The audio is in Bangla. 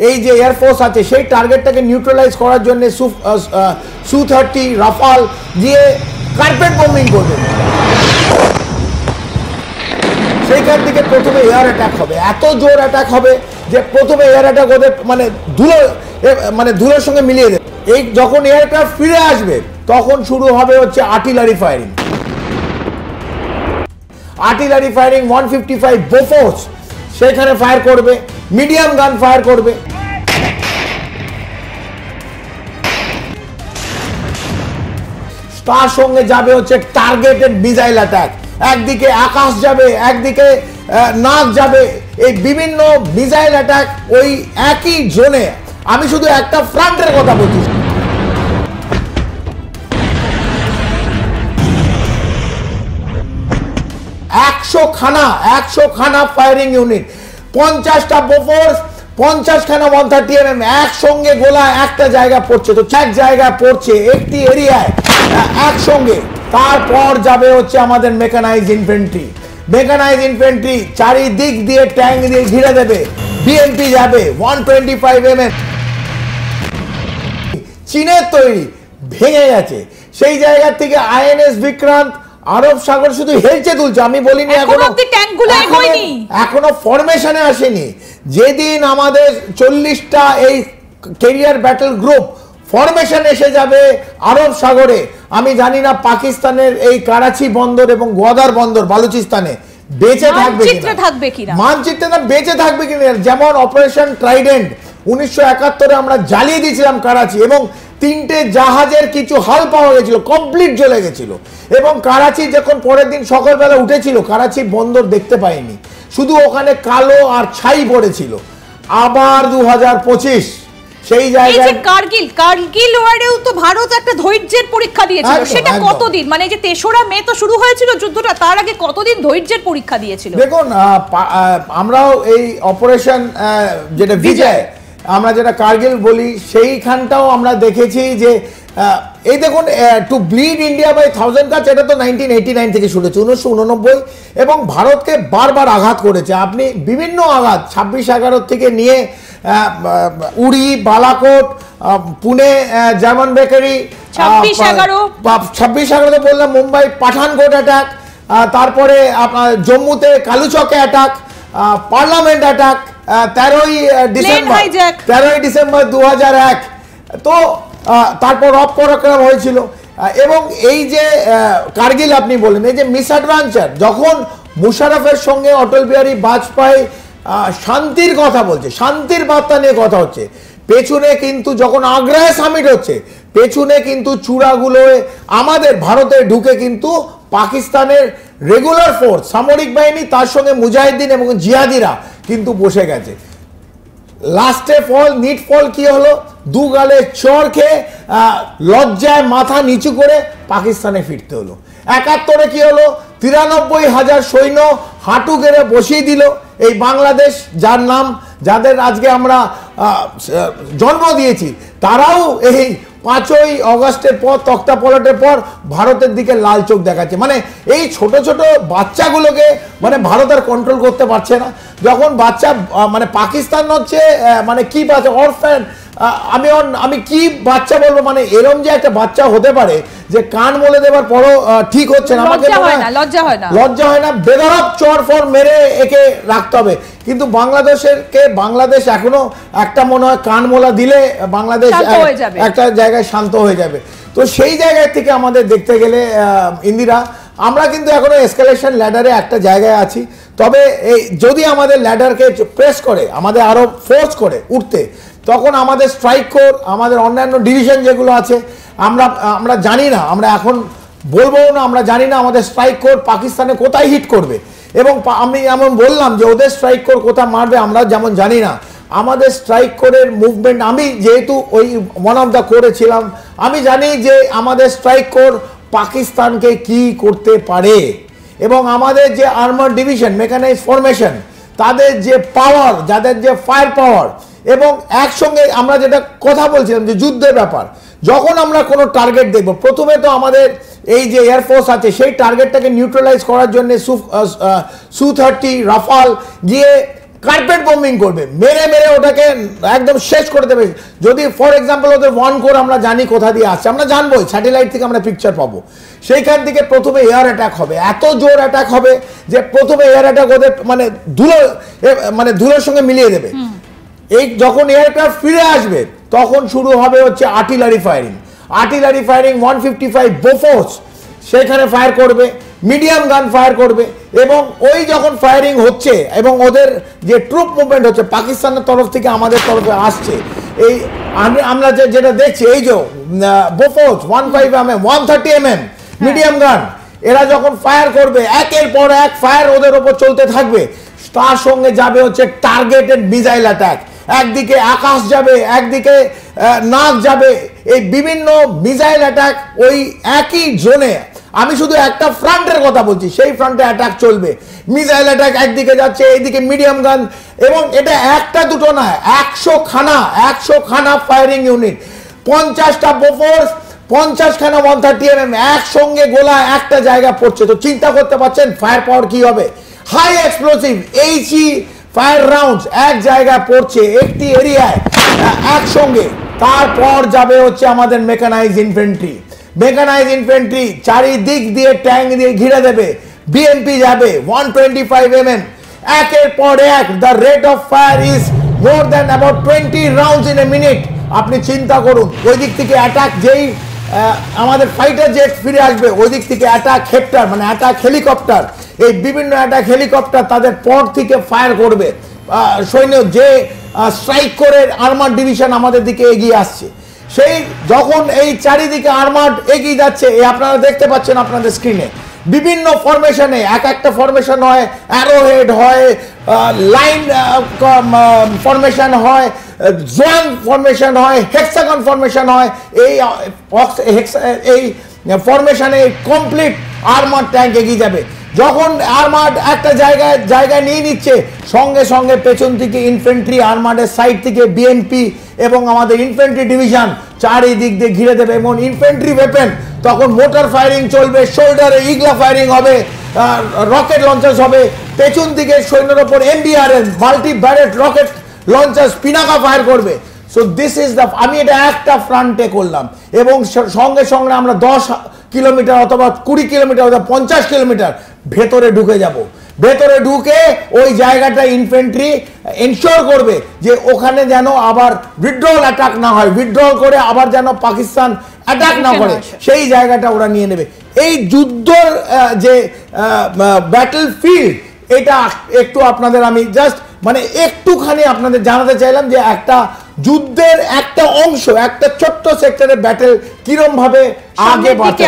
এই যে এয়ারফোর্স আছে সেই টার্গেটটাকে নিউট্রালাইজ করার জন্য Su-30 রাফাল গিয়ে কার্পেট বম্বিং করবে। সেইখান থেকে প্রথমে এয়ার অ্যাটাক হবে, এত জোর অ্যাটাক হবে যে প্রথমে এয়ার অ্যাটাক ওদের ধুলোর সঙ্গে মিলিয়ে দেবে। এই যখন এয়ারক্রাফট ফিরে আসবে তখন শুরু হবে হচ্ছে artillery firing. Artillery firing 155 Bofors সেখানে ফায়ার করবে, মিডিয়াম গান ফায়ার করবে। তার সঙ্গে যাবে হচ্ছে টার্গেটেড মিসাইল অ্যাটাক, একদিকে আকাশ যাবে, একদিকে নাক যাবে, এই বিভিন্ন মিসাইল অ্যাটাক ওই একই জোনে। আমি শুধু একটা ফ্রন্টের কথা বলছি, 100 খানা ফায়ারিং ইউনিট, 50টা বোফোর্স, 50 খানা 130mm একসঙ্গে গোলা একটা জায়গা পড়ছে, তো এক জায়গায় পড়ছে একটি এরিয়ায় একসঙ্গে। তারপর যাবে হচ্ছে আমাদের মেকানাইজ ইনফেন্ট্রি চারিদিক দিয়ে ট্যাঙ্ক দিয়ে ঘিরে দেবে। বিএমপি যাবে 125mm, চীনের তৈরি ভেঙে গেছে। সেই জায়গা থেকে আইএনএস বিক্রান্ত আরব সাগর শুধু হেলচে তুলছে। আমি বলিনি এখনো ফরমেশনে আসেনি। যেদিন আমাদের 40টা এই ক্যারিয়ার ব্যাটল গ্রুপ ফরমেশন এসে যাবে আরব সাগরে, আমি জানি না পাকিস্তানের এই করাচি বন্দর এবং গোয়াদার বন্দর বালুচিস্তানে বেঁচে থাকবে কিনা, মানচিত্রে না বেঁচে থাকবে কিনা। যেমন অপারেশন ট্রাইডেন্ট 1971 আমরা জ্বালিয়ে দিয়েছিলাম করাচি, এবং 3টে জাহাজের কিছু হাল পাওয়া গেছিল, কমপ্লিট জ্বলে গেছিল। এবং করাচি যখন পরের দিন সকালবেলা উঠেছিল, করাচি বন্দর দেখতে পাইনি, শুধু ওখানে কালো আর ছাই পড়েছিল। আবার 2025 সেই জায়গায় কার্গিল ওয়ারেও তো ভারত একটা ধৈর্যের পরীক্ষা দিয়েছিল। সেটা কতদিন, মানে যে 3রা মে তো শুরু হয়েছিল যুদ্ধটা, তার আগে কতদিন ধৈর্যের পরীক্ষা দিয়েছিল? দেখুন, আমরাও এই অপারেশন যেটা বিজয় আমরা যেটা কার্গিল বলি, সেইখানটাও আমরা দেখেছি যে এই দেখুন, টু ব্লিড ইন্ডিয়া বাই 1000 কাজ, এটা তো 1989 থেকে শুরু হয়েছে, 1989, এবং ভারতকে বারবার আঘাত করেছে। আপনি বিভিন্ন আঘাত 26/11 থেকে নিয়ে উড়ি, বালাকোট, পুনে জার্মান বেকারি, 26/11 বললাম, মুম্বাই পাঠানকোট অ্যাটাক, তারপরে আপনার জম্মুতে কালুচকে অ্যাটাক, পার্লামেন্ট অ্যাটাক 13ই ডিসেম্বর 2001, তো তারপর রব পরাক্রম হয়েছিল। এবং এই যে কার্গিল আপনি বলেন, এই যে মিসঅ্যাডভেঞ্চার, যখন মুশারফের সঙ্গে অটল বিহারী বাজপেয়ী শান্তির কথা বলছে, শান্তির বার্তা নিয়ে কথা হচ্ছে, পেছনে কিন্তু যখন আগ্রায় সামিট হচ্ছে, পেছনে কিন্তু চূড়াগুলোয় আমাদের ভারতে ঢুকে কিন্তু পাকিস্তানের রেগুলার ফোর্স, সামরিক বাহিনী, তার সঙ্গে মুজাহিদিন এবং জিহাদিরা কিন্তু বসে গেছে। লাস্টে নিট ফল কি হলো? দুগালে চড় খেয়ে লজ্জায় মাথা নিচু করে পাকিস্তানে ফিরতে হলো। 71-এ কি হলো? 93,000 সৈন্য হাঁটু গেড়ে বসিয়ে দিল এই বাংলাদেশ, যার নাম, যাদের আজকে আমরা জন্ম দিয়েছি, তারাও এই 5ই অগস্টের পর, তক্তা পলটের পর ভারতের দিকে লাল চোখ দেখাচ্ছে। মানে এই ছোট ছোট বাচ্চাগুলোকে মানে ভারত আর কন্ট্রোল করতে পারছে না। যখন বাচ্চা মানে পাকিস্তান হচ্ছে মানে কি বাচ্চা, অরফ্যান, আমি কি বাচ্চা বলবো, মানে এরম যে একটা বাচ্চা হতে পারে যে কান মলে দেবার পরও ঠিক হচ্ছে না, আমাকে লজ্জা হয় না, বেদরব চর ফর মেরে একে রাখতে হবে। কিন্তু বাংলাদেশ এখনো একটা মনে হয় কান মোলা দিলে বাংলাদেশ একটা জায়গায় শান্ত হয়ে যাবে। তো সেই জায়গায় থেকে আমাদের দেখতে গেলে ইন্দিরা, আমরা কিন্তু এখনো এসকালেশন ল্যাডারে একটা জায়গায় আছি। তবে এই যদি আমাদের ল্যাডারকে প্রেস করে, আমাদের আরো ফোর্স করে উঠতে, তখন আমাদের স্ট্রাইক কোর, আমাদের অন্যান্য ডিভিশন যেগুলো আছে, আমরা জানি না, আমরা এখন বলবো না, আমরা জানি না আমাদের স্ট্রাইক কোর পাকিস্তানে কোথায় হিট করবে, এবং আমি যেমন বললাম যে ওদের স্ট্রাইক কোর কোথায় মারবে আমরা যেমন জানি না। আমাদের স্ট্রাইক কোরের মুভমেন্ট, আমি যেহেতু ওই ওয়ান অফ দ্য কোরে ছিলাম, আমি জানি যে আমাদের স্ট্রাইক কোর পাকিস্তানকে কি করতে পারে, এবং আমাদের যে আর্মার ডিভিশন, মেকানাইজ ফরমেশন, তাদের যে পাওয়ার, যাদের যে ফায়ার পাওয়ার, এবং একসঙ্গে আমরা যেটা কথা বলছিলাম যে যুদ্ধের ব্যাপার, যখন আমরা কোনো টার্গেট দেখব, প্রথমে তো আমাদের এই যে এয়ারফোর্স আছে সেই টার্গেটটাকে নিউট্রালাইজ করার জন্য Su-30 রাফাল গিয়ে কার্পেট বোম্বিং করবে, মেরে মেরে ওটাকে একদম শেষ করে দেবে। যদি ফর এক্সাম্পল ওদের 1 কোর আমরা জানি কোথা দিয়ে আসছে, আমরা জানবো, স্যাটেলাইট থেকে আমরা পিকচার পাবো, সেইখান থেকে প্রথমে এয়ার অ্যাটাক হবে, এত জোর অ্যাটাক হবে যে প্রথমে এয়ার অ্যাটাক ওদের মানে ধুলোর সঙ্গে মিলিয়ে দেবে। এই যখন এয়ারক্রাফট ফিরে আসবে তখন শুরু হবে হচ্ছে আর্টিলারি ফায়ারিং। 155 বোফোর্স সেখানে ফায়ার করবে, মিডিয়াম গান ফায়ার করবে, এবং ওই যখন ফায়ারিং হচ্ছে এবং ওদের যে ট্রুপ মুভমেন্ট হচ্ছে পাকিস্তানের তরফ থেকে আমাদের তরফে আসছে, এই আমরা যেটা দেখছি, এই যে বোফোর্স 15 mm 130 mm মিডিয়াম গান, এরা যখন ফায়ার করবে একের পর এক ফায়ার ওদের ওপর চলতে থাকবে। তার সঙ্গে যাবে হচ্ছে টার্গেটেড মিসাইল অ্যাটাক, একদিকে আকাশ যাবে, একদিকে নাক যাবে, এই বিভিন্ন মিসাইল অ্যাটাক ওই একই জোনে। আমি শুধু একটা ফ্রন্টের কথা বলছি, সেই ফ্রন্টে অ্যাটাক চলবে, মিসাইল অ্যাটাক একদিকে যাচ্ছে, এইদিকে মিডিয়াম গান, এবং এটা একটা দুটো না, 100 খানা ফায়ারিং ইউনিট, 50টা বোফোর্স, 50 খানা 130 mm একসঙ্গে গোলা একটা জায়গা পড়ছে। তো চিন্তা করতে পারছেন ফায়ার পাওয়ার কি হবে। High explosive HE fire rounds এক জায়গায় পড়ছে একটি এরিয়ায় একসঙ্গে। তারপর যাবে হচ্ছে আমাদের মেকানাইজড ইনফ্যান্ট্রি চারিদিক দিয়ে ট্যাঙ্ক দিয়ে ঘিরে দেবে, BMP যাবে 125 mm, একের পর এক। The rate of fire is more than about 20 rounds in a minute. আপনি চিন্তা করুন, ওই দিক থেকে অ্যাটাক, যেই আমাদের ফাইটার জেট ফিরে আসবে, ওই দিক থেকে অ্যাটাক হেক্টর মানে অ্যাটাক হেলিকপ্টার, এই বিভিন্ন অ্যাটাক হেলিকপ্টার তাদের পর থেকে ফায়ার করবে। সৈন্য যে স্ট্রাইক করে আর্মার ডিভিশন আমাদের দিকে এগিয়ে আসছে, সেই যখন এই চারিদিকে আর্মার এগিয়ে যাচ্ছে, আপনারা দেখতে পাচ্ছেন আপনাদের স্ক্রিনে, বিভিন্ন ফরমেশনে, একটা ফরমেশন হয় অ্যারোহেড, হয় লাইন ফরমেশন, হয় জোয়ান ফরমেশন, হয় হেক্সাগন ফরমেশন হয়। এই ফরমেশনে কমপ্লিট আর্মার ট্যাঙ্ক এগিয়ে যাবে। যখন আর্মার্ড একটা জায়গায় নিয়ে নিচ্ছে, সঙ্গে সঙ্গে পেছন থেকে ইনফ্যান্ট্রি, আর্মার্ডের সাইড থেকে BMP এবং আমাদের ইনফ্যান্ট্রি ডিভিশন চারিদিক দিয়ে ঘিরে দেবে। এবং ইনফ্যান্ট্রি ওয়েপেন তখন মোটর ফায়ারিং চলবে, শোল্ডারে ইগলা ফায়ারিং হবে, রকেট লঞ্চার্স হবে, পেছন দিকে সৈন্যের ওপর MBRS multi barrel rocket launchers Pinaka fire করবে। সো দিস ইজ দ্য, আমি এটা একটা ফ্রন্টে করলাম, এবং সঙ্গে সঙ্গে আমরা 10 কিলোমিটার অথবা 20 কিলোমিটার অথবা 50 কিলোমিটার ভেতরে ঢুকে যাব। ভেতরে ঢুকে ওই জায়গাটা ইনফ্যান্ট্রি এনশিওর করবে যে ওখানে যেন আবার উইথড্রল অ্যাটাক না হয়, উইথড্রল করে আবার যেন পাকিস্তান অ্যাটাক না করে, সেই জায়গাটা ওরা নিয়ে নেবে। এই যুদ্ধর যে ব্যাটল ফিল্ড, এটা একটু আপনাদের আমি জাস্ট মানে একটুখানি আপনাদের জানাতে চাইলাম যে একটা যুদ্ধের একটা অংশ, একটা ছোট্ট সেক্টরের ব্যাটেল কিরম ভাবে আগে বাড়তে